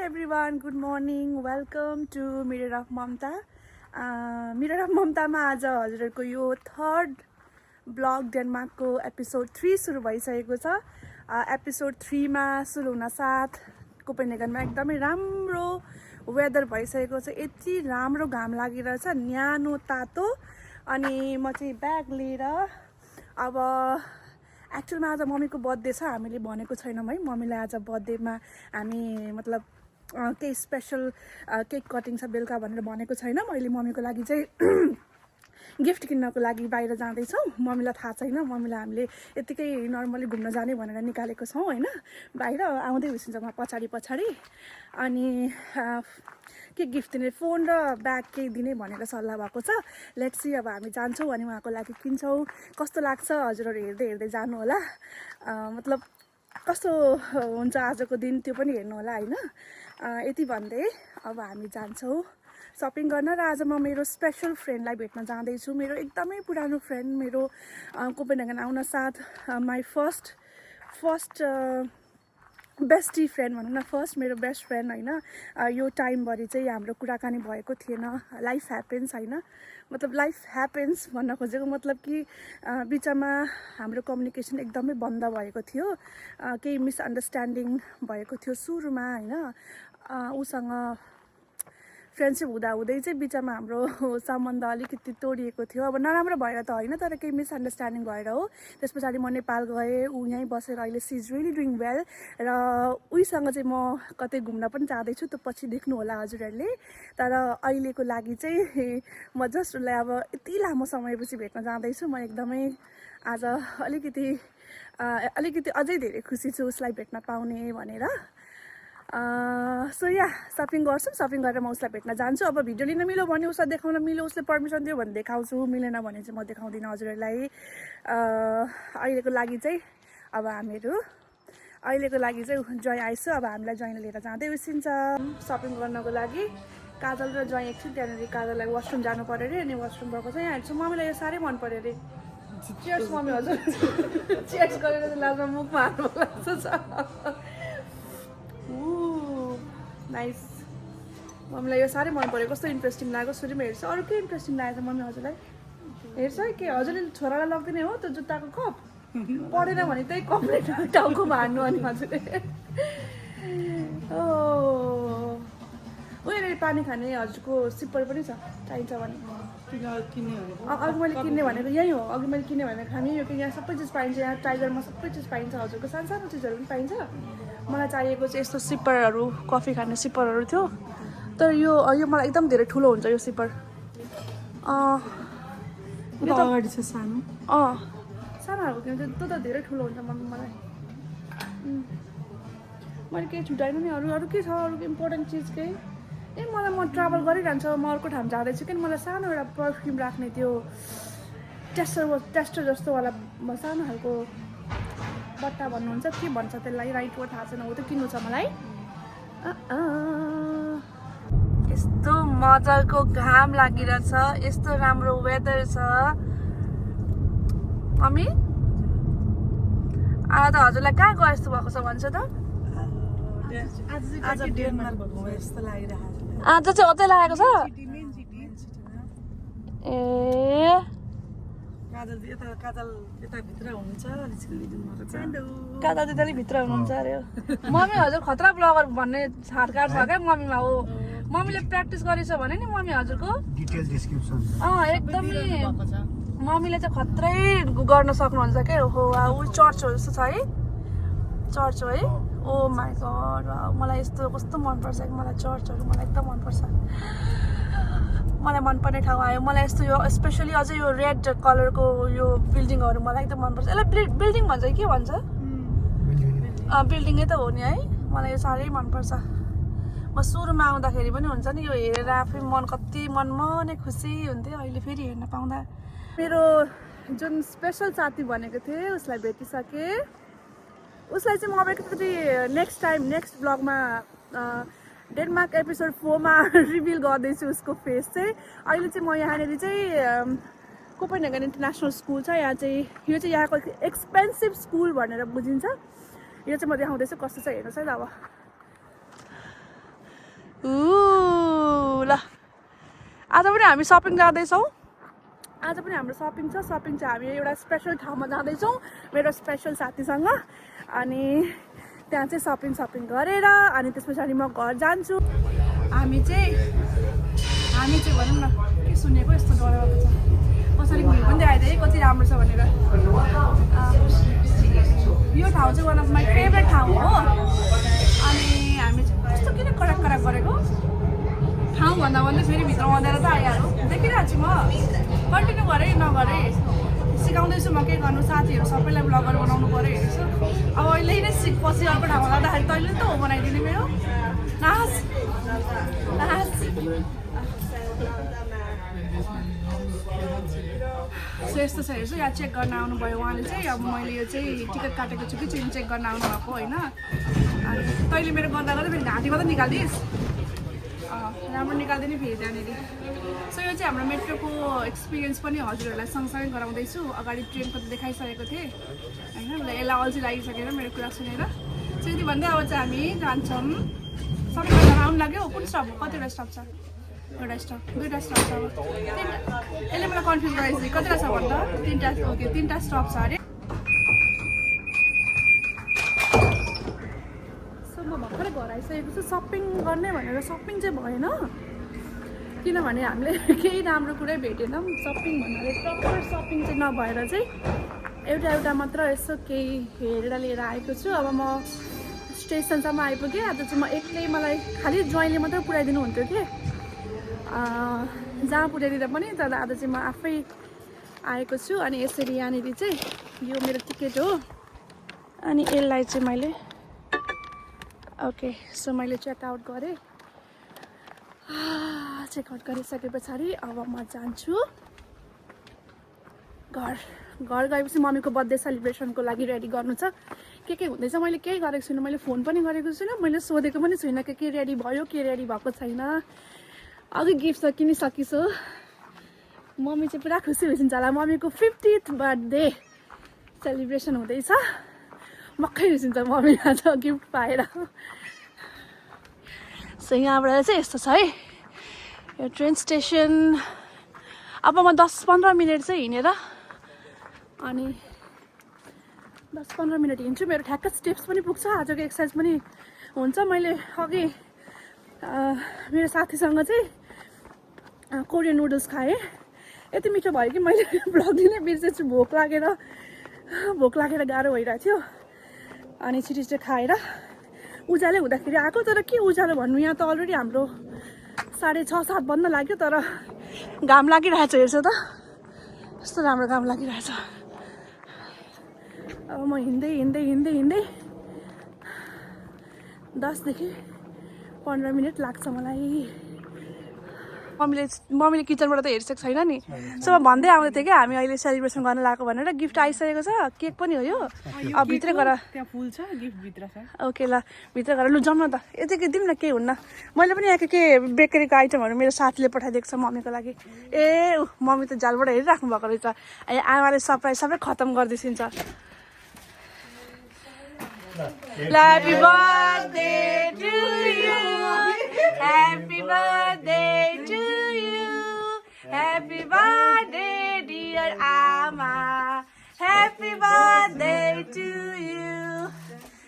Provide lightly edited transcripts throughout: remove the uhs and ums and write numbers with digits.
everyone, good morning. Welcome to Mirror of Mamta. Mirror of Mamta मा आज हजुरहरुको यो थर्ड ब्लग डेनमार्कको एपिसोड 3 सुरु भइसकेको छ। एपिसोड 3 मा सुरु हुन साथ कोपेनहेगनमा एकदमै राम्रो वेदर भइसकेको छ। यति राम्रो घाम लागिरहेछ, न्यानो तातो। अनि म चाहिँ ब्याग लिएर अब एक्चुअलमा आज मम्मीको बर्थडे छ। हामीले भनेको छैनौँ है मम्मीलाई आज बर्थडेमा हामी मतलब केही स्पेशल केक कटिङ छ बेलुका भनेर भनेको छैन। मैले मम्मीको लागि चाहिँ गिफ्ट किन्नको लागि बाहिर जाँदैछौँ। मम्मीलाई थाहा छैन, मम्मीलाई हामीले यतिकै नर्मली घुम्न जाने भनेर निकालेको छौँ होइन। बाहिर आउँदै हुनुहुन्छ म पछाडि पछाडि। अनि के गिफ्ट दिने, फोन र ब्याग केही दिने भनेर सल्लाह भएको छ। लेट्स सी अब हामी जान्छौँ अनि उहाँको लागि किन्छौँ। कस्तो लाग्छ हजुरहरू हेर्दै हेर्दै जानु होला। मतलब कस्तो हुन्छ आजको दिन त्यो पनि हेर्नु होला होइन। यति भन्दै अब हामी जान्छौँ सपिङ गर्न। र आज म मेरो स्पेसल फ्रेन्डलाई भेट्न जाँदैछु। मेरो एकदमै पुरानो फ्रेन्ड, मेरो कोपेनहेगन आउन साथ माई फर्स्ट बेस्टी फ्रेन्ड भनौँ न, फर्स्ट मेरो बेस्ट फ्रेन्ड होइन। यो टाइमभरि चाहिँ हाम्रो कुराकानी भएको थिएन। लाइफ ह्यापेन्स होइन, मतलब लाइफ ह्यापेन्स भन्न खोजेको मतलब कि बिचमा हाम्रो कम्युनिकेसन एकदमै बन्द भएको थियो। केही मिसअन्डरस्ट्यान्डिङ भएको थियो सुरुमा होइन। उसँग फ्रेन्डसिप हुँदाहुँदै चाहिँ बिचमा हाम्रो सम्बन्ध अलिकति तोडिएको थियो। अब नराम्रो भएर त होइन, तर केही मिसअन्डरस्ट्यान्डिङ भएर हो। त्यस पछाडि म नेपाल गएँ, ऊ यहीँ बसेर अहिले she is really doing well. र उहीसँग चाहिँ म कतै घुम्न पनि जाँदैछु, त्यो पछि देख्नु होला हजुरहरूले। तर अहिलेको लागि चाहिँ म जस्ट उसलाई अब यति लामो समयपछि भेट्न जाँदैछु। म एकदमै आज अलिकति अझै धेरै खुसी छु उसलाई भेट्न पाउने भनेर। सो या सपिङ गर्छौँ, सपिङ गरेर म उसलाई भेट्न जान्छु। अब भिडियो लिन मिल्यो भने उसलाई देखाउन मिल्यो, उसले पर्मिसन दियो भने देखाउँछु, मिलेन भने चाहिँ म देखाउँदिनँ हजुरहरूलाई। अहिलेको लागि चाहिँ जय आइसु। अब हामीलाई जयले लिएर जाँदै उसिन्छ सपिङ गर्नको लागि। काजल र जय एकछिन त्यहाँनिर काजललाई वासरुम जानु पऱ्यो अरे। अनि वासरुम गएको चाहिँ यहाँ हेर्छु मम्मीलाई यो साह्रै मन पऱ्यो अरे। चियर्स मम्मी हजुर। चियर्स गरेर चाहिँ लाजमा मुखमा हाल्नु लाग्छ। नाइस, मम्मीलाई यो साह्रै मन पऱ्यो। कस्तो इन्ट्रेस्टिङ लाग्यो, सुरुमा हेर्छु। अरू के इन्ट्रेस्टिङ लागेको छ मम्मी हजुरलाई? हेर्छ है के हजुरले छोरालाई लगिदिने हो त्यो जुत्ताको कप? पढेन भने त्यही कपले टाउकोमा हान्नु अनि हजुरले। उयो पानी खाने हजुरको सिप्पर पनि छ, चाहिन्छ भने अघि मैले किन्ने भनेको यहीँ हो। अघि मैले किन्ने भनेको हामी यो कि यहाँ सबै चिज पाइन्छ। यहाँ टाइगरमा सबै चिज पाइन्छ हजुरको, सानो सानो चिजहरू पनि पाइन्छ। मलाई चाहिएको चाहिँ यस्तो सिप्परहरू, कफी खाने सिप्परहरू थियो। तर यो मलाई एकदम धेरै ठुलो हुन्छ यो सिप्पर। अगाडि छ सानो। सानोहरूको किन्छ त्यो त धेरै ठुलो हुन्छ मम्मी मलाई। मैले केही छुट्याएन नि। अरू के छ अरू इम्पोर्टेन्ट चिज केही? म ट्राभल गरिरहन्छ, म अर्को ठाउँ जाँदैछु कि मलाई सानो एउटा पर्फ्युम राख्ने त्यो टेस्टर जस्तोवाला सानो खालको बट्टा भन्नुहुन्छ के भन्छ त्यसलाई, राइट वर्ड थाहा छैन, हो त्यो किन्नु छ मलाई। यस्तो मजाको घाम लागिरहेछ, यस्तो राम्रो वेदर छ। मम्मी आज हजुरलाई कहाँ गए जस्तो भएको छ भन्छ त? आज डेनमार्क भएको यस्तो लागिरहेको छ। आज चाहिँ अतै लागेको छ। काजल यताभित्र हुनुहुन्छ, काजल चाहिँ त्यही भित्र हुनुहुन्छ अरे। मम्मी हजुर खतरा ब्लगर भन्ने छाटकाट छ क्या मम्मीमा हो। मम्मीले प्र्याक्टिस गरेछ भने नि मम्मी हजुरको डिटेल डिस्क्रिप्सन एकदमै मम्मीले चाहिँ खत्रै गर्न सक्नुहुन्छ क्या। हो ऊ चर्च हो जस्तो छ है, चर्च हो है। ओ माई गड, मलाई यस्तो कस्तो मनपर्छ। मलाई चर्चहरू मलाई एकदम मनपर्छ। मलाई मनपर्ने ठाउँ आयो। मलाई यस्तो यो स्पेसली अझै यो रेड कलरको यो बिल्डिङहरू मलाई एकदम मनपर्छ। यसलाई बिल्डिङ भन्छ कि के भन्छ? बिल्डिङै त हो नि है। मलाई यो साह्रै मनपर्छ। म सुरुमा आउँदाखेरि पनि हुन्छ नि यो हेरेर आफै मन कति मनै खुसी हुन्थ्यो। अहिले फेरि हेर्न पाउँदा मेरो जुन स्पेसल साथी भनेको थिएँ उसलाई भेटिसकेँ। उसलाई चाहिँ म अब एकचोटि नेक्स्ट ब्लगमा डेनमार्क एपिसोड 4 मा रिभिल गर्दैछु उसको फेस चाहिँ। अहिले चाहिँ म यहाँनिर चाहिँ कोपेनहेगन इन्टरनेसनल स्कुल छ। यहाँ चाहिँ यो चाहिँ यहाँको एक्सपेन्सिभ स्कुल भनेर बुझिन्छ। यो चाहिँ म देखाउँदैछु कस्तो छ हेर्नुहोस् है त। अब आज पनि हामी सपिङ जाँदैछौँ आज पनि हाम्रो सपिङ छ सपिङ चाहिँ हामी एउटा स्पेसल ठाउँमा जाँदैछौँ मेरो स्पेसल साथीसँग अनि त्यहाँ चाहिँ सपिङ गरेर अनि त्यस पछाडि म घर जान्छु हामी चाहिँ भनौँ न के सुनेको यस्तो डराएको छ कसरी भ्यू पनि देखाइदिएँ कति राम्रो छ भनेर यो ठाउँ चाहिँ वान अफ माई फेभरेट ठाउँ हो अनि हामी चाहिँ कस्तो किन कडक गरेको ठाउँ भन्दा फेरि भित्र आउँदैन त आइहाल्नु देखिरहेको छु म कन्टिन्यू गरेँ नगरेँ सिकाउँदैछु म के गर्नु साथीहरू सबैलाई ब्लगर बनाउनु पऱ्यो हेर्छु अब अहिले नै पछि अर्को ठाउँमा जाँदाखेरि तैँले त हो बनाइदिने मेरो नाच सो यस्तो छ हेर्छु यहाँ चेक गर्न आउनुभयो उहाँले चाहिँ अब मैले यो चाहिँ टिकट काटेको छु कि चाहिँ चेक गर्न आउनुभएको होइन अनि तैँले मेरो गर्दा फेरि घाँटीमा त निकालिदिस् राम्रो निकाल्दैन फेरि त्यहाँनिर सो यो चाहिँ हाम्रो मेट्रोको एक्सपिरियन्स पनि हजुरहरूलाई सँगसँगै गराउँदैछु अगाडि ट्रेनको त देखाइसकेको थिएँ होइन यसलाई अल्छी लागिसकेर मेरो कुरा सुनेर सो यति भन्दै अब चाहिँ हामी जान्छौँ सबै जान आउनु लाग्यो कुन स्टप हो कतिवटा स्टप छ एउटा स्टप दुईवटा स्टप छ अब यसले मलाई कन्फ्युज गराइसक्यो कतिवटा छ भन्दा तिनवटा स्टप छ अरे म भर्खरै घर आइसकेको छु सपिङ गर्ने भनेर सपिङ चाहिँ भएन किनभने हामीले केही राम्रो कुरै भेटेनौँ सपिङ भनेर प्रपर सपिङ चाहिँ नभएर चाहिँ एउटा मात्र यसो केही हेरेर लिएर आएको छु अब म स्टेसनसम्म आइपुगेँ आज चाहिँ म एक्लै मलाई खालि ज्वाइँले मात्रै पुऱ्याइदिनु हुन्थ्यो कि जहाँ पुऱ्याइदिँदा पनि तर आज चाहिँ म आफै आएको छु अनि यसरी यहाँनिर चाहिँ यो मेरो टिकट हो अनि यसलाई चाहिँ मैले ओके सो मैले चेकआउट गरेँ चेकआउट गरिसके पछाडि अब म जान्छु घर गएपछि मम्मीको बर्थडे सेलिब्रेसनको लागि रेडी गर्नु छ के हुँदैछ मैले केही गरेको छुइनँ मैले फोन पनि गरेको छुइनँ मैले सोधेको पनि छुइनँ के रेडी भयो के रेडी भएको छैन अघि गिफ्ट त किनिसकिछु मम्मी चाहिँ पुरा खुसी भइसक्छ होला मम्मीको 50th बर्थडे सेलिब्रेसन हुँदैछ मक्कै हुँदैछ मम्मी आज गिफ्ट पाएर सो यहाँबाट चाहिँ यस्तो छ है यो ट्रेन स्टेसन अब म 10-15 मिनट चाहिँ हिँडेर अनि 10-15 मिनट हिँड्छु मेरो ठ्याक्क स्टेप्स पनि पुग्छ आजको एक्सर्साइज पनि हुन्छ मैले अघि मेरो साथीसँग चाहिँ कोरियन नुडल्स खाएँ यति मिठो भयो कि मैले ब्लग दिनै बिर्सेछु भोक लागेर गाह्रो भइरहेको थियो अनि छिटो खाएर उज्यालो हुँदाखेरि आएको तर के उज्यालो भन्नु यहाँ त अलरेडी हाम्रो 6:30-7 बज्न लाग्यो तर घाम लागिरहेछ हेर्छ त कस्तो राम्रो घाम लागिरहेछ अब म हिँड्दै 10देखि 15 मिनट लाग्छ मलाई मम्मीले किचनबाट त हेरिसकेको छैन नि सो म भन्दै आउँदै थिएँ कि हामी अहिले सेलिब्रेसन गर्न लगाएको भनेर गिफ्ट आइसकेको छ केक पनि हो यो अब भित्रै गएर त्यहाँ फुल छ गिफ्ट भित्र छ ओके ल भित्र गएर लु जाउँ न त यतिकै दिउँ न केही हुन्न मैले पनि यहाँ के बेकरीको आइटमहरू मेरो साथीले पठाइदिएको छ मम्मीको लागि ए मम्मी त जालबाट हेरिराख्नु भएको रहेछ आमाले सरप्राइज सबै खतम गरिदिन्छ Happy birthday to you. Happy birthday to you. Happy birthday dear Ama. Happy birthday to you.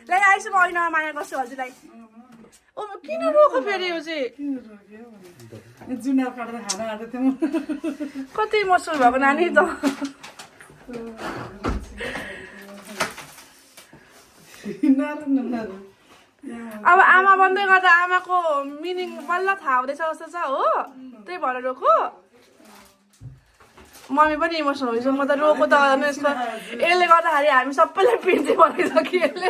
ल आइसु म अहिले माया गर्छु हजुरलाई ओ किन रोको फेरि यो चाहिँ जुना काटेर खाना आएको थियो कति मसुर भएको नानी त अब आमा बन्दै गर्दा आमाको मिनिङ बल्ल थाहा हुँदैछ जस्तो छ हो त्यही भएर रोको मम्मी पनि इमोसनल हुन्छ म त रोको त यसले गर्दाखेरि हामी सबैलाई पिर्दै बनाइसक्यो यसले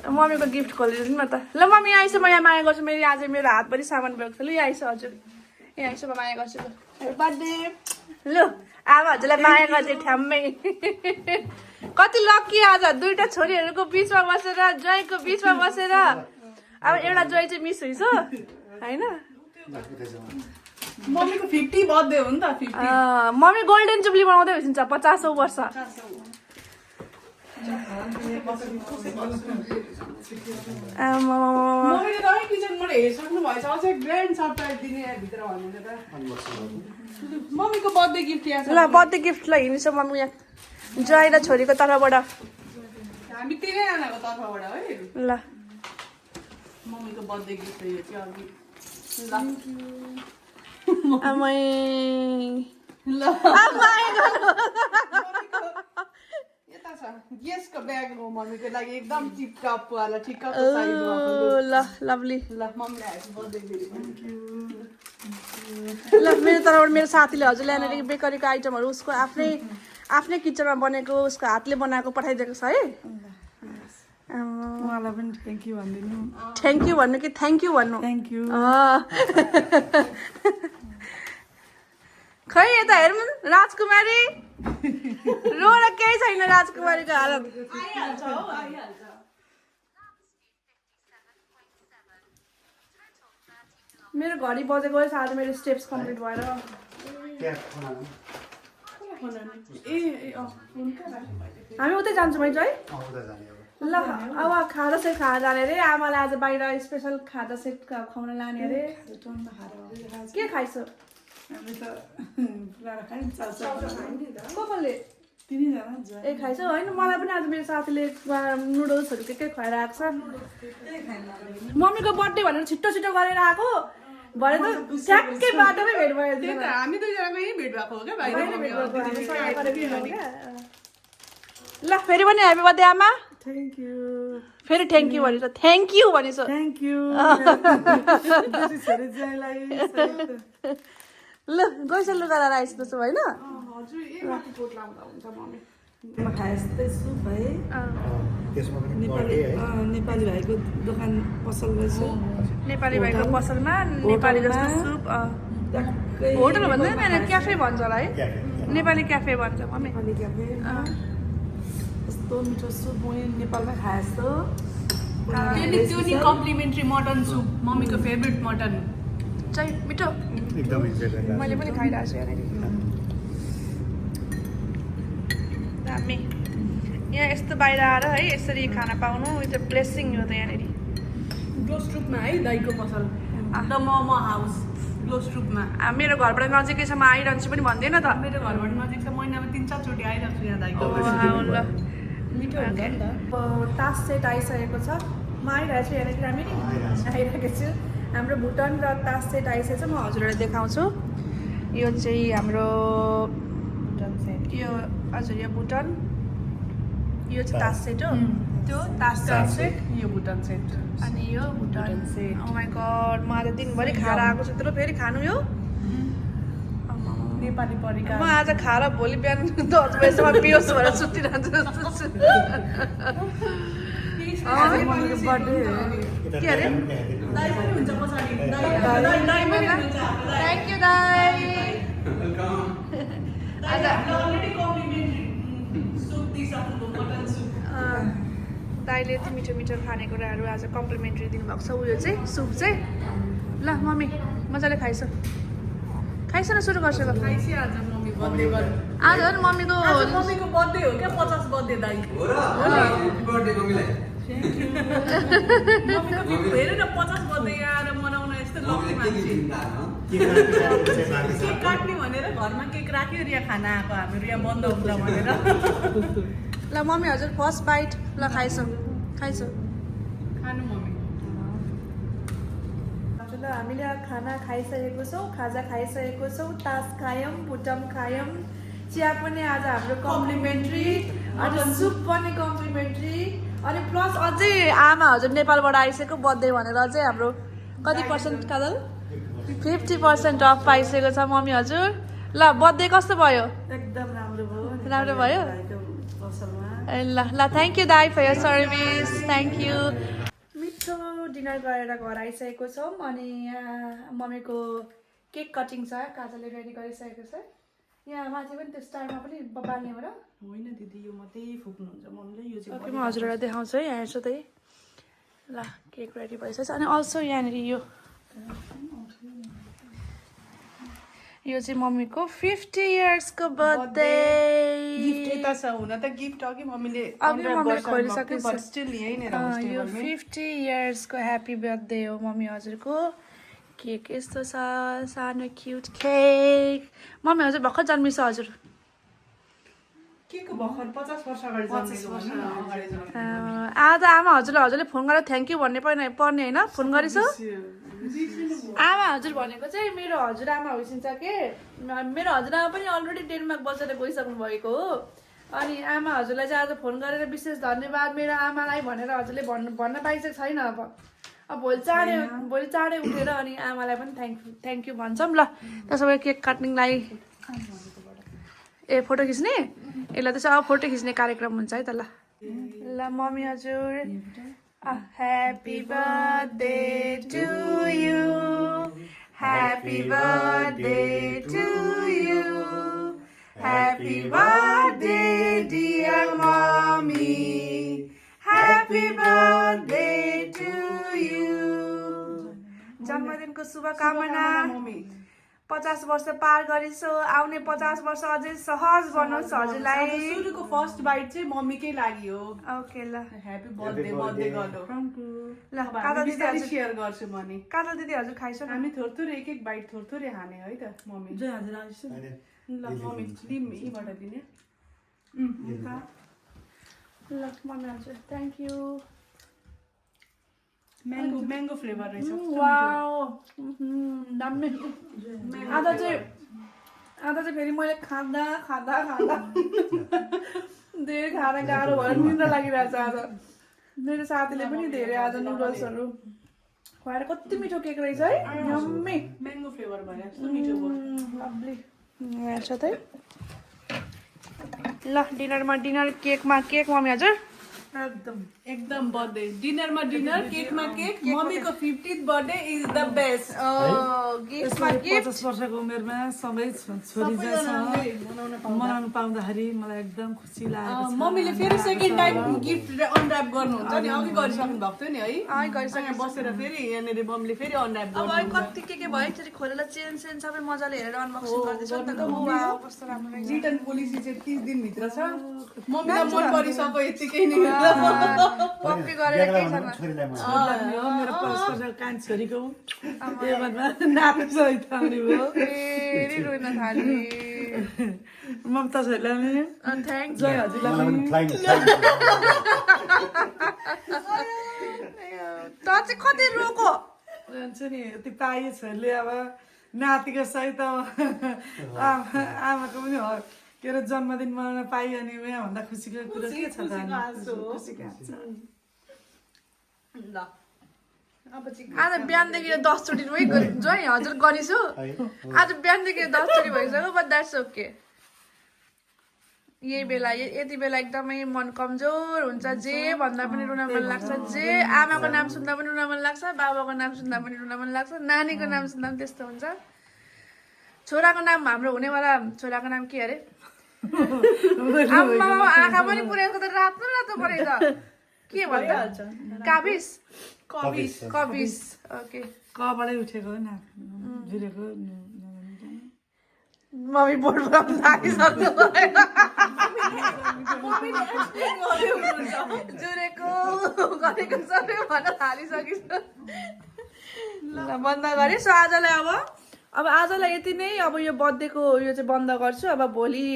मम्मीको गिफ्ट खोलिदिनु न त ल मम्मी आइस म यहाँ माया गर्छु मेरो आज मेरो हातभरि सामान भएको छ ल यहाँ आइस हजुर यहाँ आइस म माया गर्छु बर्थडे लु आमा हजुरलाई माया गर्दै ठ्याम्मै कति लक्की आज दुईटा छोरीहरूको बिचमा बसेर ज्वाइँको बिचमा बसेर अब एउटा ज्वाइँ चाहिँ मिस हुइछ होइन मम्मीको 50 बर्थडे हो नि त 50 मम्मी गोल्डन जुब्ली बनाउँदै हुन्छ 50औं वर्ष मम्मीले त है किचनबाट हेरिसक्नु भएछ अझै ग्रान्ड सरप्राइज दिने भित्र भनेर त मम्मीको बर्थडे गिफ्ट यहाँ छ ल बर्थडे गिफ्ट ल हिँड्छ मम्मी यहाँ ज्वाइ र छोरीको तर्फबाट हामी तिनैजनाको तर्फबाट है ल मम्मीको बर्थडे गिफ्ट यो चाहिँ अघि आमै ल यता छ यसको ब्याग हो मम्मीको लागि एकदम टिपटप वाला ठिक्कको साइजमा ल लभली ल मम्मीले ह्याप्पी बर्थडे ल मेरो तर्फबाट मेरो साथीले हजुर ल्याएर बेकरीको आइटमहरू उसको आफ्नै किचनमा बनेको उसको हातले बनाएको पठाइदिएको छ है उहाँलाई पनि थ्याङ्क यू भनिदिनु थ्याङ्क यू भन्नु कि थ्याङ्क यू भन्नु थ्याङ्क यू खै यता हेर्नु राजकुमारी रोड केही छैन राजकुमारीको हालत आइहाल्छ हौ आइहाल्छ मेरो घडी बजेको आज मेरो स्टेप्स कम्प्लिट भएर हामी उतै जान्छौँ है जय ल अब खाजा सेट खाएर जाने अरे आमाले आज बाहिर स्पेसल खाजा सेट खुवाउन लाने अरे के खाइसो हामी त पुरा खाइन्छ कसले तिनैजना ए खाइसो होइन मलाई पनि आज मेरो साथीले नुडल्सहरू के खुवाएर आएको छ मम्मीको बर्थडे भनेर छिट्टो छिट्टो गरेर आएको भरे त ट्याक्कै बाटोमै भेट भयो त्यही त हामी दुईजनाको यहीँ भेट भएको हो क्या बाहिर ल फेरि पनि ह्याप्पी बर्थडे आमा थ्याङ्क यू फेरि थ्याङ्क यू भनेछ थ्याङ्क यू भनेछ थ्याङ्क यू ल गइस लुगा लाएर आइस त्यसो होइन हजुर ए माथि कोट लाउँदा हुन्छ मम्मी खाए जस्तै सुप है नेपाली भाइको दोकान पसल रहेछ नेपाली भाइको पसलमा नेपाली जस्तो सुप होटल भन्दैन यहाँ क्याफे भन्छ होला है नेपाली क्याफे भन्छ मम्मी नेपाली क्याफे यस्तो मिठो सुप म नेपालमा खाए जस्तो त्यो नि कम्प्लिमेन्ट्री मटन सुप मम्मीको फेभरेट मटन चाहिँ मिठो मैले पनि खाइरहेको छु यहाँनिर दामी यहाँ यस्तो बाहिर आएर है यसरी खाना पाउनु इट्स अ ब्लेसिङ हो त यहाँनिर ग्लोस्ट्रुपमा है दाइको पसल द मोमो हाउस ग्लोस्ट्रुपमा मेरो घरबाट नजिकै छ म आइरहन्छु पनि भन्दैन त मेरो घरबाट नजिक छ महिनामा 3-4 चोटि आइरहेको छु यहाँ दाइको ल मिठो हुन्छ नि त तास सेट आइसकेको छ म आइरहेको छु यहाँनिर हामी आइरहेको छु हाम्रो भुटान र तास सेट आइसकेको छ म हजुरहरूलाई देखाउँछु यो चाहिँ हाम्रो भुटान सेट यो हजुर यो भुटान यो चाहिँ तास सेट हो त्यो तास सेट यो भुटान सेट अनि यो Bhutan set oh my god म आज दिनभरि खाएर आएको छु त्यत्रो फेरि खानु यो नेपाली परिकार म आज खाएर भोलि बिहान 10 बजीसम्म बिहोस भएर सुतिरहन्छु जस्तो छु मम्मीको बर्थडे के अरे दाइ पनि हुन्छ पछाडि थ्याङ्क यू दाइ आज अलरेडी कम्प्लिमेन्ट्री सुप दिइसक्नु मटन सुप दाइले यति मिठो मिठो खानेकुराहरू आज कम्प्लिमेन्ट्री दिनुभएको छ उयो चाहिँ सुप चाहिँ ल मम्मी मजाले खाइस खाइस न सुरु गर्छु ल खाइसि आज मम्मी बर्थडे गर्नु आज हो नि मम्मीको मम्मीको बर्थडे हो क्या 50 बर्थडे दाइ हो र ह्यापी बर्थडे मम्मीलाई मम्मीको हेर न 50 बर्थडे आएर मनाउन यस्तो लकी मान्छे केक काट्ने भनेर घरमा केक राख्यो रिया खाना आएको हामीहरू यहाँ बन्द हुन्छ भनेर ल मम्मी हजुर फर्स्ट बाइट ल खाइसौ खाइसौ खानु मम्मी ल हामीले खाना खाइसकेको छौँ खाजा खाइसकेको छौँ तास खायौँ भुटम खायौँ चिया पनि आज हाम्रो कम्प्लिमेन्ट्री अनि सुप पनि कम्प्लिमेन्ट्री अनि प्लस अझै आमा हजुर नेपालबाट आइसकेको बर्थडे भनेर अझै हाम्रो कति पर्सेन्ट काजल 50% अफ पाइसकेको छ मम्मी हजुर ल बर्थडे कस्तो भयो एकदम राम्रो भयो राम्रो भयो पसलमा ल ल थ्याङ्क यू दाइ for your service thank you मिठो डिनर गरेर घर आइसकेको छौँ अनि यहाँ मम्मीको केक कटिङ छ काजलले रेडी गरिसकेको छ यहाँ माथि पनि त्यो स्टारमा पनि बाल्ने हो र होइन दिदी यो मात्रै फुक्नुहुन्छ मम्मीले यो चाहिँ ओके म हजुरहरूलाई देखाउँछु है यहाँ हेर्छु त ल केक रेडी भइसकेछ अनि अल्सो यहाँनिर यो यो चाहिँ मम्मीको 50 इयर्सको बर्थडे गिफ्ट यता छ हुन त गिफ्ट अघि मम्मीले अघि मम्मीले खोलिसकेको बट स्टिल यही नै यो 50 इयर्सको ह्याप्पी बर्थडे हो मम्मी हजुरको केक यस्तो छ सानो क्युट केक मम्मी हजुर भर्खर जन्मिछ हजुर के को भर्खर 50 वर्ष अगाडि जन्मेको आज आमा हजुरले फोन गरेर थ्याङ्क यू भन्ने पर्ने होइन फोन गरेछु आमा हजुर भनेको चाहिँ मेरो हजुरआमा होइसिन्छ के मेरो हजुरआमा पनि अलरेडी डेनमार्क बसेर गइसक्नु भएको हो अनि आमा हजुरलाई चाहिँ आज फोन गरेर विशेष धन्यवाद मेरो आमालाई भनेर हजुरले भन्न पाइसकेको छैन अब भोलि चाँडै उठेर अनि आमालाई पनि थ्याङ्क यू भन्छौँ ल त्यसो भए केक काट्नलाई ए फोटो खिच्ने यसलाई त्यसो अब फोटो खिच्ने कार्यक्रम हुन्छ है त ल मम्मी हजुर Happy birthday to you. Happy birthday to you. Happy birthday, dear mommy. Happy birthday to you. जन्मदिनको शुभकामना 50 वर्ष पार गरिसो आउने 50 वर्ष अझै सहज बनोस् हजुरलाई सुरुको फर्स्ट बाइट चाहिँ मम्मीकै लागि हो ओके ल ह्यापी बर्थडे गर्नु ल काका दिदी हजुर शेयर गर्छु मनी काका दिदी हजुर खाइसो हामी थोरथोरै एक बाइट थोरथोरै हाने है त मम्मी जय हजुर आइसु ल मम्मी लिम यहीबाट दिने ल मम्मी हजुर थ्याङ्क यू म्याङ्गो फ्लेभर रहेछ वाउ दामी आज चाहिँ फेरि मैले खाँदा धेरै खाना गाह्रो भयो निन्द्रा लागिरहेछ आज मेरो साथीले पनि धेरै आज नुडल्सहरू खुवाएर कति मिठो केक रहेछ है यम्मी म्याङ्गो फ्लेभर भयो कस्तो मिठो भयो लभली हेर्छ त ल डिनर केक मम्मी हजुर एकदम बर्थडे डिनरमा डिनर केकमा केक मम्मीको 50th birthday is the best गिफ्टमा गिफ्ट 50 वर्षको उमेरमा सबै छोरी जैसँग मनाउन पाउँदाखेरि मलाई एकदम खुसी लागेको छ मम्मीले फेरि सेकेन्ड टाइम गिफ्ट अनर्याप गर्नुहुन्छ नि अघि गरिसक्नु भएको थियो नि है गरिसकेँ बसेर फेरि यहाँनिर मम्मीले फेरि अनर्याप अब कति के भयो एकचोटि खोलेर चेन सबै मजाले हेरेर अनबक्सिङ गर्दैछ नि त वाउ कस्तो राम्रो रहेछ रिटर्न पोलिसी चाहिँ 30 दिन भित्र छ मम्मीलाई मन परिसक्यो यतिकै नै कपी गरेर केही छैन मेरो पस्को कान छोरीको नाप्नु सहित आउने भयो फेरि रुन थाल्यो ममता छोरीलाई पनि थ्याङ्क जय हजुरलाई पनि त चाहिँ कति रोको हुन्छ नि यति पाए छोरीले अब नातिको सहित आमाको पनि हो के अरे जन्मदिन मनाउन पाइयो अनि यहाँभन्दा खुसीको कुरो के छ त आज बिहानदेखि 10 चोटि जोइ हजुर गरिछु आज बिहानदेखि 10 चोटि भइसक्यो बट द्याट्स ओके यही बेला यति बेला एकदमै मन कमजोर हुन्छ जे भन्दा पनि रुन मन लाग्छ जे आमाको नाम सुन्दा पनि रुन मन लाग्छ बाबाको नाम सुन्दा पनि रुन मन लाग्छ नानीको नाम सुन्दा पनि त्यस्तो हुन्छ छोराको नाम हाम्रो हुनेवाला छोराको नाम के अरे आमा आँखा पनि पुऱ्याएको त रातो पऱ्यो त के भन्छ कबिस ओके कबाटै उठेको न जुरेको मम्मी बोर्ड बनाउन लागिसक्नु जुरेको गरेको सबै भन्न थालिसकिस् ल बन्द गरेँ सो आजलाई अब आजलाई यति नै अब यो बर्थडेको यो चाहिँ बन्द गर्छु अब भोलि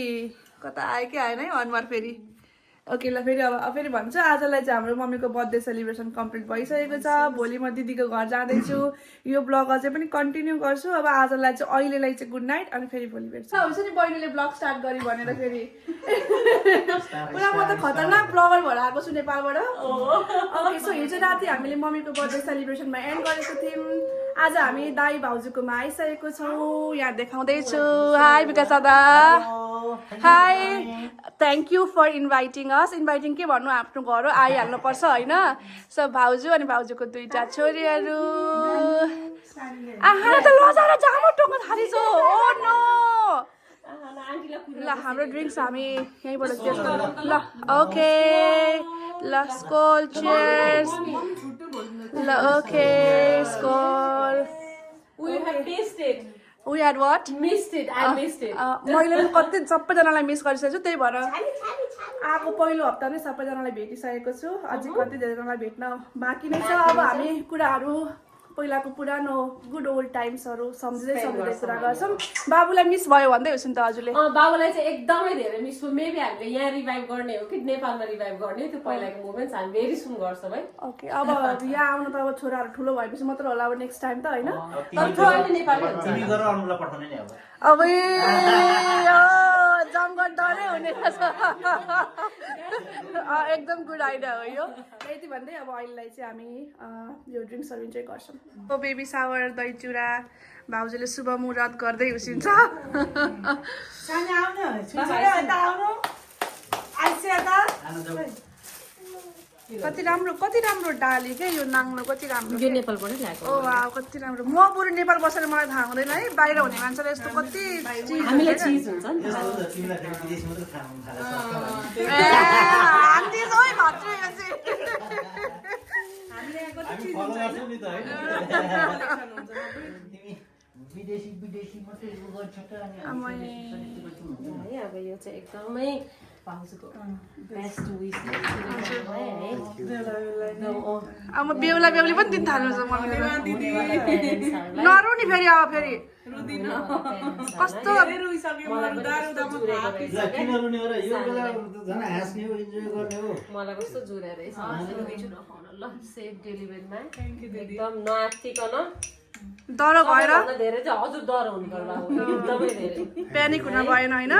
कता आयो कि आएन है अनुहार फेरि ओके ल फेरि भन्छु आजलाई चाहिँ हाम्रो मम्मीको बर्थडे सेलिब्रेसन कम्प्लिट भइसकेको छ भोलि म दिदीको घर जाँदैछु यो ब्लग अझै पनि कन्टिन्यू गर्छु अब आजलाई चाहिँ अहिलेलाई चाहिँ गुड नाइट अनि फेरि भोलि भेट्छ हुन्छ नि बहिनीले ब्लग स्टार्ट गरी भनेर फेरि पुरा म त खतरनाक ब्लगर भएर आएको छु नेपालबाट ओके सो हिजो राति हामीले मम्मीको बर्थडे सेलिब्रेसनमा एन्ड गरेको थियौँ आज हामी दाई भाउजूकोमा आइसकेको छौँ यहाँ देखाउँदैछु हाई विकास दादा hi thank you for inviting inviting के भन्नु आफ्नो घर हो आइहाल्नुपर्छ होइन सो भाउजू अनि भाउजूको 2टा छोरीहरू आहा त लजाएर जामो टोक्न थालिसो ओ नो ल हाम्रो ड्रिङ्क्स हामी यहीँबाट टेस्ट गरौँ ल ओके ल स्कोल चियर्स ल okay स्कोल We have tasted We had what? Missed it. I missed it. मैले पनि कति सबैजनालाई मिस गरिसकेको छु त्यही भएर आएको पहिलो हप्ता नै सबैजनालाई भेटिसकेको छु अझै कति धेरैजनालाई भेट्न बाँकी नै छ अब हामी कुराहरू पहिलाको पुरानो गुड ओल्ड टाइम्सहरू सम्झिँदै कुरा गर्छौँ बाबुलाई मिस भयो भन्दै हो नि त हजुरले बाबुलाई चाहिँ एकदमै धेरै मिस भयो मेबी हामीले यहाँ रिभाइभ गर्ने हो कि नेपालमा रिभाइभ गर्ने त्यो पहिलाको मोमेन्ट्स हामी भेरी सुन गर्छौँ है ओके अब यहाँ आउनु त अब छोराहरू ठुलो भएपछि मात्र होला अब नेक्स्ट टाइम त होइन अब जङ्गल डरै हुने एकदम गुड आइडिया हो यो यति भन्दै अब अहिलेलाई चाहिँ हामी यो ड्रिङ्क्सहरू इन्जोय गर्छौँ अब बेबी सावर दही चिउरा भाउजूले शुभ मुहुर्त गर्दै उसिन्छ कति राम्रो डाली क्या यो नाङ्लो कति राम्रो नेपालबाटै ल्याएको ओ वाउ कति राम्रो म बरु नेपाल बसेर मलाई थाहा हुँदैन है बाहिर हुने मान्छेले यस्तो कति हामीलाई चिज हुन्छ नि अब यो चाहिँ एकदमै भाउजूको बेस्ट विश अब बेहुला बेहुली पनि दिन थाल्नु छ मम्मीले नरुनी फेरि अब फेरि कस्तो मलाई कस्तो जुरे रहेछ ल सेफ डेलिभरीमा एकदम नआत्तिकन डर भएर धेरै चाहिँ हजुर डर हुनु पर्ला एकदमै धेरै प्यानिक हुन भएन होइन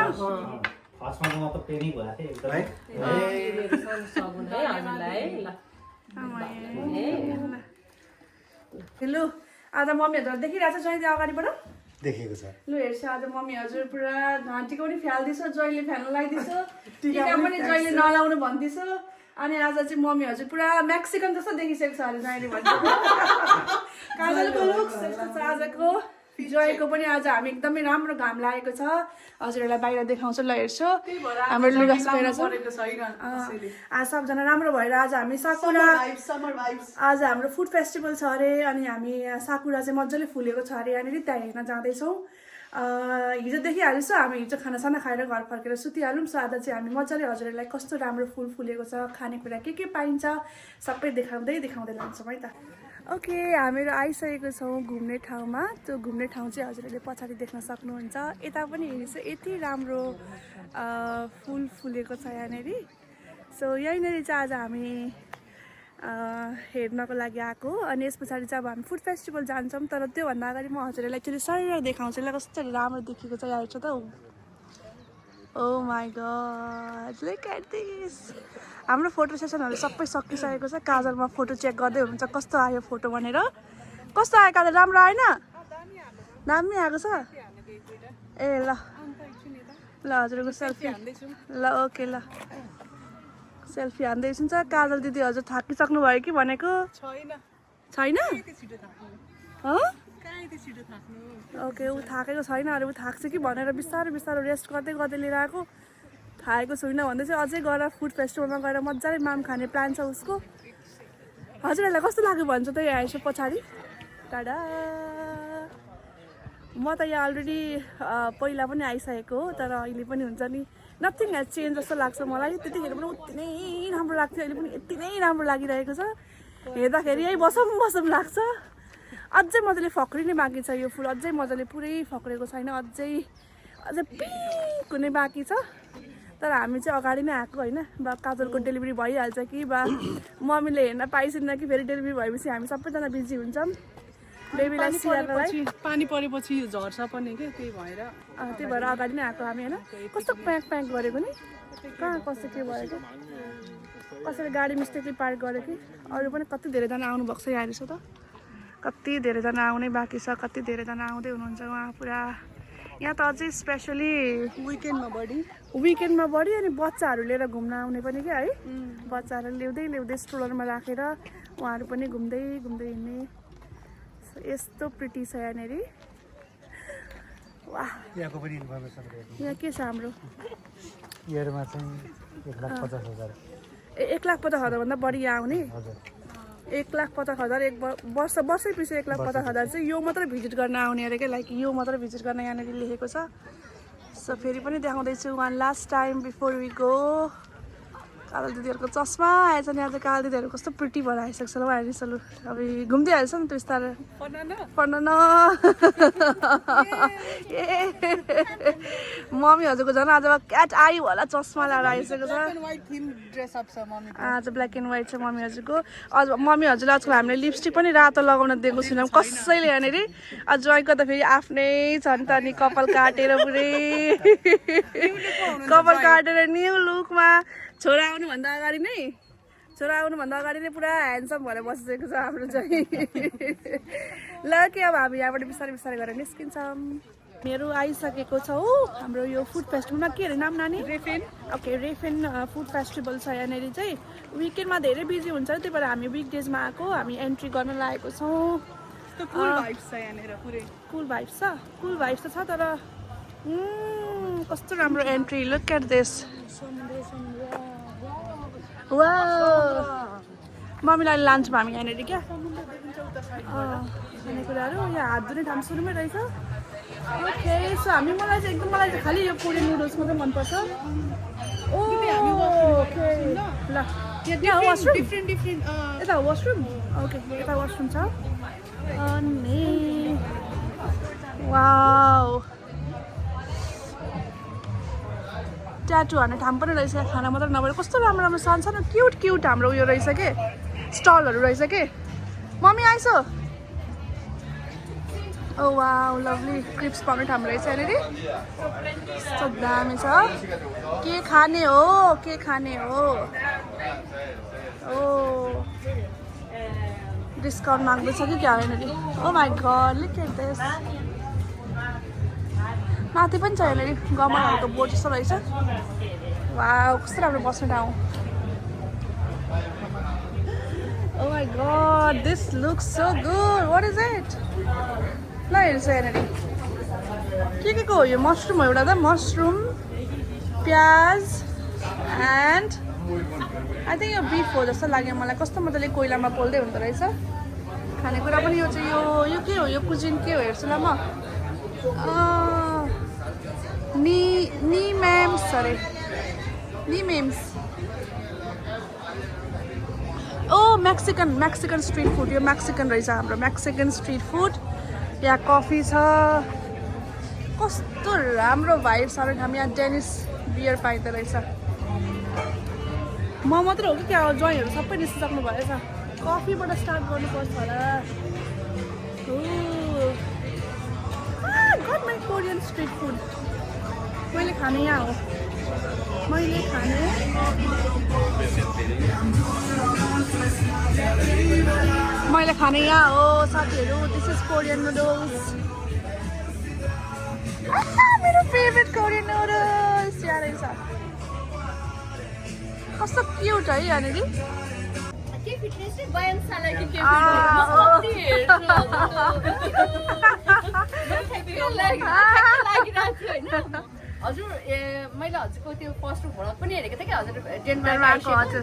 लु आज मम्मी हजुर देखिरहेको छ जहिले अगाडिबाट देखेको छ लु हेर्छ आज मम्मी हजुर पुरा घाँटीको पनि फ्याल्दैछ जहिले फ्याल्नु लगाइदिन्छ टिका पनि जहिले नलाउनु भन्दैछ अनि आज चाहिँ मम्मी हजुर पुरा मेक्सिकन जस्तो देखिसकेको छ अरे जहिले भन्छ काजलको लुक्स यस्तो छ आजको जयको पनि आज हामी एकदमै राम्रो घाम लागेको छ हजुरहरूलाई बाहिर देखाउँछु ल हेर्छु हाम्रो लुगा सुकाएर छ आज सबजना राम्रो भएर आज हामी साकुरा आज हाम्रो फुड फेस्टिभल छ अरे अनि हामी साकुरा चाहिँ मजाले फुलेको छ अरे यहाँनिर त्यहाँ हेर्न जाँदैछौँ हिजो देखिहाल्छ हामी हिजो खानासाना खाएर घर फर्केर सुतिहालौँ सो आज चाहिँ हामी मजाले हजुरहरूलाई कस्तो राम्रो फुल फुलेको छ खानेकुरा के पाइन्छ सबै देखाउँदै लान्छौँ है त ओके हामीहरू आइसकेको छौँ घुम्ने ठाउँमा त्यो घुम्ने ठाउँ चाहिँ हजुरहरूले पछाडि देख्न सक्नुहुन्छ यता पनि हेर्नुहोस् यति राम्रो फुल फुलेको छ यहाँनिर सो यहीँनिर चाहिँ आज हामी हेर्नको लागि आएको अनि यस पछाडि चाहिँ अब हामी फुड फेस्टिभल जान्छौँ तर त्योभन्दा अगाडि म हजुरहरूलाई एकचोटि सर देखाउँछु यसलाई कस्तो राम्रो देखिएको छ यहाँ त oh my god look at this हाम्रो फोटो सेसनहरू सबै सकिसकेको छ काजलमा फोटो चेक गर्दै हुनुहुन्छ कस्तो आयो फोटो भनेर कस्तो आयो काजल राम्रो आएन दामी आएको छ ए ल हजुरको सेल्फी ल ओके ल सेल्फी हान्दै हुन्छ काजल दिदी हजुर थाकिसक्नु भयो कि भनेको छैन ओके ऊ थाकेको छैन अरे ऊ थाक्छ कि भनेर बिस्तारो रेस्ट गर्दै लिएर आएको थाकेको छुइनँ भन्दै चाहिँ अझै गएर फुड फेस्टिभलमा गएर मजाले माम खाने प्लान छ उसको हजुरहरूलाई कस्तो लाग्यो भन्छ त यहाँ यसो पछाडि टाडा म त यहाँ अलरेडी पहिला पनि आइसकेको हो तर अहिले पनि हुन्छ नि नथिङ हेज चेन्ज जस्तो लाग्छ मलाई त्यतिखेर पनि उति नै राम्रो लाग्थ्यो अहिले पनि यति नै राम्रो लागिरहेको छ हेर्दाखेरि यही बसम लाग्छ अझै मजाले फक्रिने बाँकी छ यो फुल अझै मजाले पुरै फक्रेको छैन अझै पिक हुने बाँकी छ तर हामी चाहिँ अगाडि नै आएको होइन बा काजलको डेलिभरी भइहाल्छ कि बा मम्मीले हेर्न पाइसिन्न कि फेरि डेलिभरी भएपछि हामी सबैजना बिजी हुन्छौँ बेबीलाई सिकाउनलाई पानी परेपछि झर्छ पनि के त्यही भएर अगाडि नै आएको हामी होइन कस्तो प्याक गरेको नि कहाँ कस्तो के भएको कसैले गाडी मिस्टेकली पार्क गर्यो कि अरू पनि कति धेरैजना आउनुभएको छ यहाँ रहेछ त कति धेरैजना आउने बाँकी छ कति धेरैजना आउँदै हुनुहुन्छ उहाँ पुरा यहाँ त अझै स्पेसली विकेन्डमा बढी अनि बच्चाहरू लिएर घुम्न आउने पनि क्या है बच्चाहरू ल्याउँदै स्ट्रोलरमा राखेर उहाँहरू पनि घुम्दै हिँड्ने यस्तो प्रिटी छ यहाँनिर वाह यहाँको पनि इन्फर्मेसन यहाँ के छ हाम्रो इयरमा चाहिँ 1,50,000 1,50,000 भन्दा बढी यहाँ आउने 1,50,000 एक वर्षै पछि 1,50,000 चाहिँ यो मात्रै भिजिट गर्न आउने अरे क्या लाइक यो मात्रै भिजिट गर्न यहाँनिर लेखेको छ सो फेरि पनि देखाउँदैछु one last time before we go कालो दिदीहरूको चस्मा आएछ नि आज कालो दिदीहरू कस्तो प्रिटी भएर आइसक्छ ल हेर्नु सलु अब घुम्दै हाल्छ नि बिस्तारै पढ्न न मम्मी हजुरको झन् आज क्याट आई होला चस्मा लगाएर आइसकेको छ आज ब्ल्याक एन्ड व्हाइट छ मम्मी हजुरको अझ मम्मी हजुरले आजकल हामीले लिपस्टिक पनि रातो लगाउन दिएको छैनौँ कसैले यहाँनिर अझ ज्वाइँको त फेरि आफ्नै छ नि त नि कपाल काटेर पुरै कपाल काटेर न्यू लुकमा छोरा आउनुभन्दा अगाडि नै पुरा ह्यान्डसम भएर बसिसकेको छ हाम्रो चाहिँ ल के अब हामी यहाँबाट बिस्तारै बिस्तारै गरेर निस्किन्छौँ मेरो आइसकेको छ हो हाम्रो यो फुड फेस्टिभलमा के अरे नाम नानी रेफेन ओके रेफेन फुड फेस्टिभल छ यहाँनिर चाहिँ विकेन्डमा धेरै बिजी हुन्छ त्यही भएर हामी विकडेजमा आएको हामी एन्ट्री गर्न लागेको छौँ कुल भाइब्स छ यहाँनिर पुरै कुल भाइब्स त छ तर कस्तो राम्रो एन्ट्री लुक एट दिस मम्मीलाई लान्छौँ हामी यहाँनिर क्या खानेकुराहरू यहाँ हात धुने ठाउँ सुरुमै रहेछ ओके सो मलाई चाहिँ खालि यो कोरियन नुडल्स मात्रै मनपर्छ ओके ल यहाँ वासरुम यता वासरुम ओके यता वासरुम छ अनि वाउ ट्याटु हान्ने ठाउँ पनि रहेछ खाना मात्रै नभएर कस्तो राम्रो राम्रो सानो क्युट हाम्रो उयो रहेछ के स्टलहरू रहेछ के मम्मी आइस ओ वाउ लभली क्रिप्स पाउने ठाउँ रहेछ यहाँनिर कस्तो दामी छ के खाने हो ओ डिस्काउन्ट माग्दैछ कि क्या यहाँनिर oh my god look at this माथि पनि छ यहाँनिर गमनहरूको बोर्ड जस्तो रहेछ वाउ कस्तो राम्रो बस्ने ठाउँ oh my god this looks so good what is it ल हेर्छ यहाँनिर के को हो यो मसरुम हो एउटा त मसरुम प्याज एन्ड आई थिङ्क यो बिफ हो जस्तो लाग्यो मलाई कस्तो मजाले कोइलामा पोल्दै हुँदो रहेछ खानेकुरा पनि यो चाहिँ यो के हो यो कुजिन के हो हेर्छु ल म निमेम्स ओ मेक्सिकन स्ट्रिट फुड यो मेक्सिकन रहेछ हाम्रो मेक्सिकन स्ट्रिट फुड यहाँ कफी छ कस्तो राम्रो भाइब्सहरू हामी यहाँ डेनिस बियर पाइँदो रहेछ म मात्र हो कि क्या ज्वाइँहरू सबै निस्किसक्नु भएछ कफीबाट स्टार्ट गर्नुपर्छ होला got my Korean street food मैले खाने यहाँ हो साथीहरू दिस इज कोरियन नुडल्स मेरो फेभरेट कोरियन नुडल्स यहाँ रहेछ कस्तो क्युट है यहाँनिर हजुर मैले हजुरको त्यो फर्स्ट भ्लग पनि हेरेको थिएँ कि हजुर डेनमार्क हजुर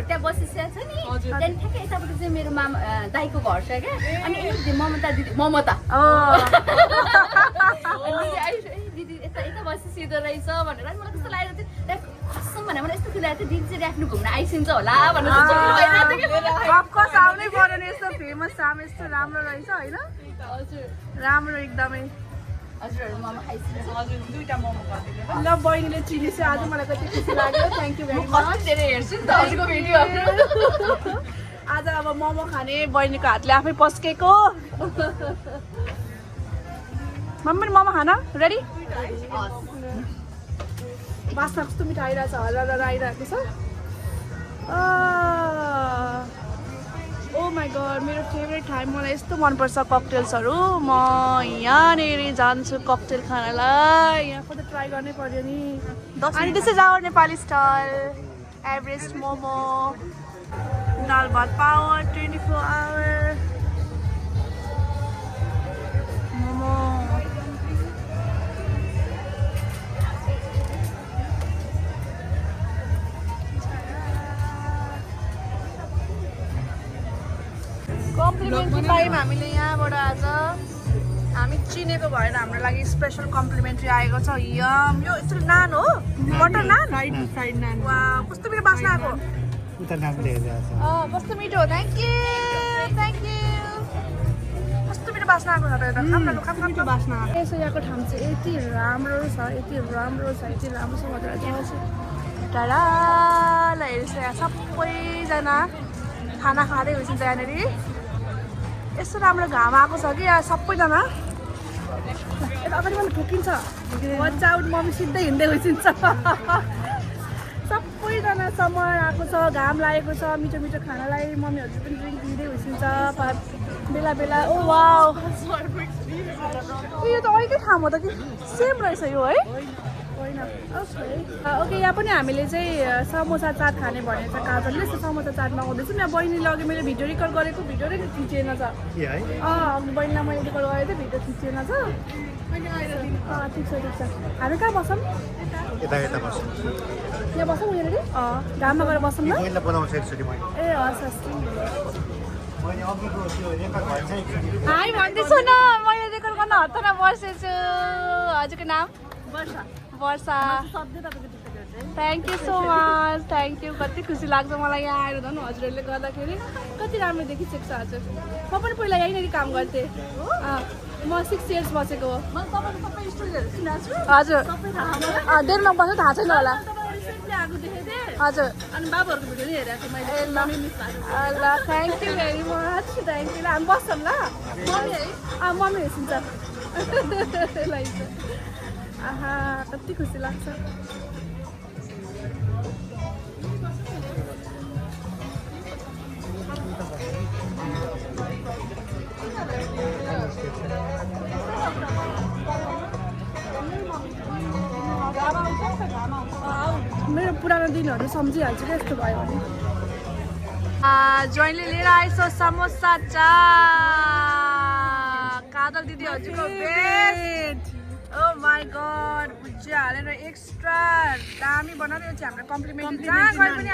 त्यहाँ बसिसकेको छ नि त्यहाँदेखि ठ्याक्कै यतापट्टि चाहिँ मेरो मामा दाईको घर छ क्या अनि ममता दिदी यता बसिसिँदो रहेछ भनेर मलाई कस्तो लागेको थियो कसम भने मलाई यस्तो फिल आएको थियो दिदी चाहिँ आफ्नो घुम्न आइसिन्छ होला भनेर आउनै पर्यो नि यस्तो फेमस ठाउँ यस्तो राम्रो रहेछ होइन हजुर राम्रो एकदमै हजुरहरू मोमो खाइसिन्छ हजुर दुईटा मोमो गरिदिनु ल बहिनीले चिनी चाहिँ आज मलाई कति खुसी लाग्यो थ्याङ्क यू भेरी मच धेरै हेर्छु नि त हजुरको भिडियोहरू आज अब मोमो खाने बहिनीको हातले आफै पस्केको मम्मी मोमो खाना रेडी बास्ना कस्तो मिठो आइरहेछ हल्ला आइरहेको छ ओ माई गड मेरो फेभरेट टाइम मलाई यस्तो मनपर्छ ककटेल्सहरू म यहाँनिर जान्छु ककटेल खानालाई यहाँको त ट्राई गर्नै पर्यो नि अनि this is our Nepali stall Everest momo dal bhat power 24 our momo complementary पायौँ हामीले यहाँबाट आज हामी चिनेको भएर हाम्रो लागि स्पेसल कम्प्लिमेन्ट्री आएको छ यम यो एक्चुअली नान हो बटर नान फ्राइड नान वा कस्तो मिठो बास्ना आएको उता नाम लेखेको छ कस्तो मिठो थ्याङ्क यू कस्तो मिठो बास्ना आएको छ त खाम मिठो बास्ना यसो यहाँको ठाउँ चाहिँ यति राम्रो छ यति राम्रो छ मजा आउँछ टाढा ल हेर्नुहोस् यहाँ सबैजना खाना खाँदै हुनुहुन्छ यहाँनिर यस्तो राम्रो घाम आएको छ कि यहाँ सबैजना यता अगाडि मलाई ठोकिन्छ वाच आउट मम्मी सिधै हिँड्दै गइसिन्छ सबैजना समर आएको छ घाम लागेको छ मिठो मिठो खानालाई मम्मीहरू पनि ड्रिङ्क दिँदै हुइसिन्छ बेला बेला ओ वाउ यो त अर्कै ठाउँ हो त कि सेम रहेछ यो है होइन ओके यहाँ पनि हामीले चाहिँ समोसा चाट खाने भनेको छ काजलले समोसा चाट मगाउँदैछौँ यहाँ बहिनीले अघि मैले भिडियो रेकर्ड गरेको भिडियो नै खिचेन छ बहिनीलाई मैले रेकर्ड गरेको थिएँ भिडियो खिचेन छ ठिक छ हामी कहाँ बसौँ यता बस्छु यहाँ बसौँ यहाँनिर घाममा गएर बसौँ न पहिला बनाउँछ एकचोटि मैले ए हस् मैले अघिको त्यो रेकर्ड भएछ एकचोटि हाई भन्दैछु न मैले रेकर्ड गर्न हत्तामा बसेछु हजुरको नाम Barsha thank you so much thank you कति खुसी लाग्छ मलाई यहाँ आएर झन् हजुरहरूले गर्दाखेरि कति राम्रो देखिसकेको छ हजुर म पनि पहिला यहीँनिर काम गर्थेँ म 6 years बसेको हो हजुर डेढमा बस्नु थाहा छैन होला हजुर अनि बाबुहरूको भिडियो नि हेरेको थिएँ मैले ल thank you very much thank you ल हामी बस्छौँ ल मम्मी हेर्छिन्छ आहा कति खुसी लाग्छ मेरो पुरानो दिनहरू सम्झिहाल्छु क्या यस्तो भयो भने ज्वाइनले लिएर आएछ समोसा चाट काजल दिदी हजुरको बेस्ट ओ माई गड भुजिया हालेर एक्स्ट्रा दामी बनाएर यो चाहिँ हाम्रो कम्प्लिमेन्ट जहाँ गए पनि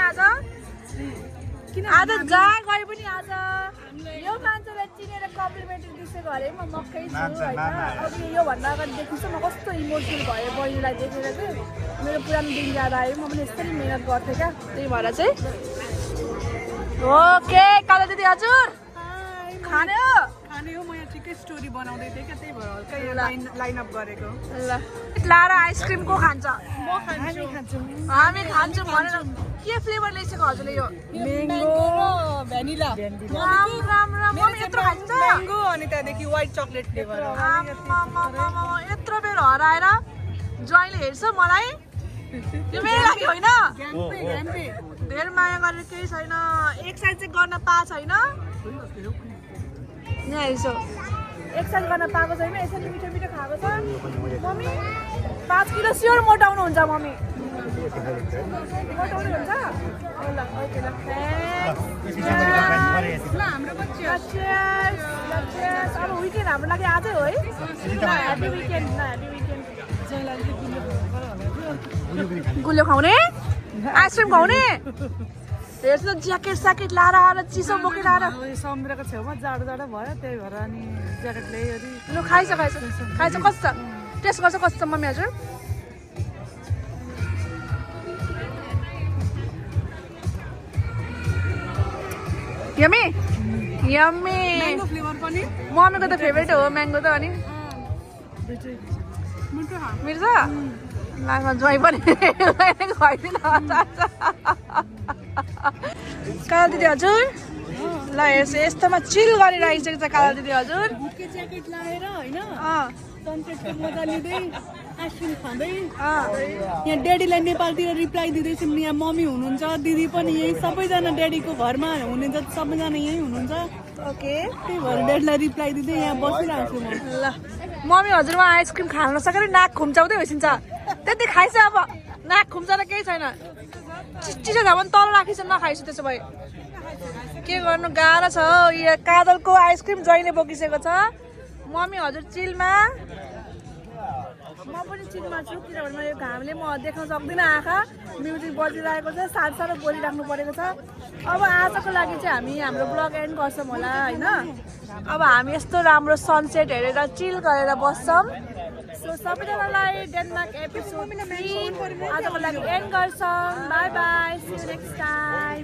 आज जहाँ गए पनि आज यो मान्छेलाई चिनेर कम्प्लिमेन्ट्री दिसेको अरे म मक्कै छु होइन अघि योभन्दा अगाडि देखिन्छ म कस्तो इमोसनल भयो बहिनीलाई देखेर चाहिँ मेरो पुरानो दिन याद आयो म पनि यसरी मिहिनेत गर्थेँ क्या त्यही भएर चाहिँ ओके कालो दिदी हजुर खाने हो म यहाँ ठिकै स्टोरी बनाउँदै थिएँ क्या त्यही भएर हल्का लाइनअप गरेको ल लाएर आइसक्रिम को खान्छ हामी खान्छौँ भनेर के फ्लेभर ल्याइसक्यो हजुरले यो म्याङ्गो र भ्यानिला मम्मी यत्रो खान्छ म्याङ्गो अनि त्यहाँदेखि व्हाइट चकलेट फ्लेभर यत्रो बेर हराएर ज्वाइँले हेर्छ मलाई यो मेरो लागि होइन धेर माया गरेर केही छैन एक साइड चाहिँ गर्न पाएको छैन यहाँ हेर्छ एक साइड गर्न पाएको छैन यसरी मिठो मिठो खाएको छ मम्मी 5 किलो स्योर मोटाउनुहुन्छ मम्मी मोटाउनु हुन्छ ल ओके ल अब विकेन्ड हाम्रो लागि आजै हो है ह्याप्पी विकेन्ड गुलियो खुवाउने आइसक्रिम खुवाउने हेर्छ त ज्याकेट स्याकेट लाएर आएर चिसो बोकेर आएर समुद्रको छेउमा जाडो जाडो भयो त्यही भएर अनि ज्याकेट ल्याइवरी लु खाइछ कस्तो छ टेस्ट गर्छ कस्तो छ मम्मी हजुर यम्मी यम्मी म्याङ्गो फ्लेभर पनि मम्मीको त फेभरेट हो म्याङ्गो त अनि मिर्छ लामा ज्वाइँ पनि खुवाइदिन काला दिदी हजुर ल हेर्छु यस्तोमा चिल गरेर आइसकेको छ काला दिदी हजुर भुटके ज्याकेट लगाएर होइन सनसेटको मजा लिँदै आइसक्रिम खाँदै यहाँ ड्याडीलाई नेपालतिर रिप्लाई दिँदैछौँ यहाँ मम्मी हुनुहुन्छ दिदी पनि यही सबैजना ड्याडीको घरमा हुनुहुन्छ सबैजना यहीँ हुनुहुन्छ ओके त्यही भएर ड्याडीलाई रिप्लाई दिँदै यहाँ बसिरहेको छु म ल मम्मी हजुरमा आइसक्रिम खान नसकेर नाक खुम्चाउँदै होइसिन्छ त्यति खाइछ अब नाक खुम्चाएर केही छैन चिसो छ भने तल राखिन्छ नखाइछु त्यसो भए के गर्नु गाह्रो छ हौ यो काजलको आइसक्रिम ज्वाइँले बोकिसकेको छ मम्मी हजुर चिलमा म पनि एकछिनमा छु किनभने म यो घामले म देख्न सक्दिनँ आँखा म्युजिक बजिरहेको छ सानो सानो बोलिराख्नु परेको छ अब आजको लागि चाहिँ हामी हाम्रो ब्लग एन्ड गर्छौँ होला होइन अब हामी यस्तो राम्रो सनसेट हेरेर चिल गरेर बस्छौँ सो सबैजनालाई डेनमार्क एपिसोड 3 आजको लागि एन्ड गर्छौँ bye bye see you next time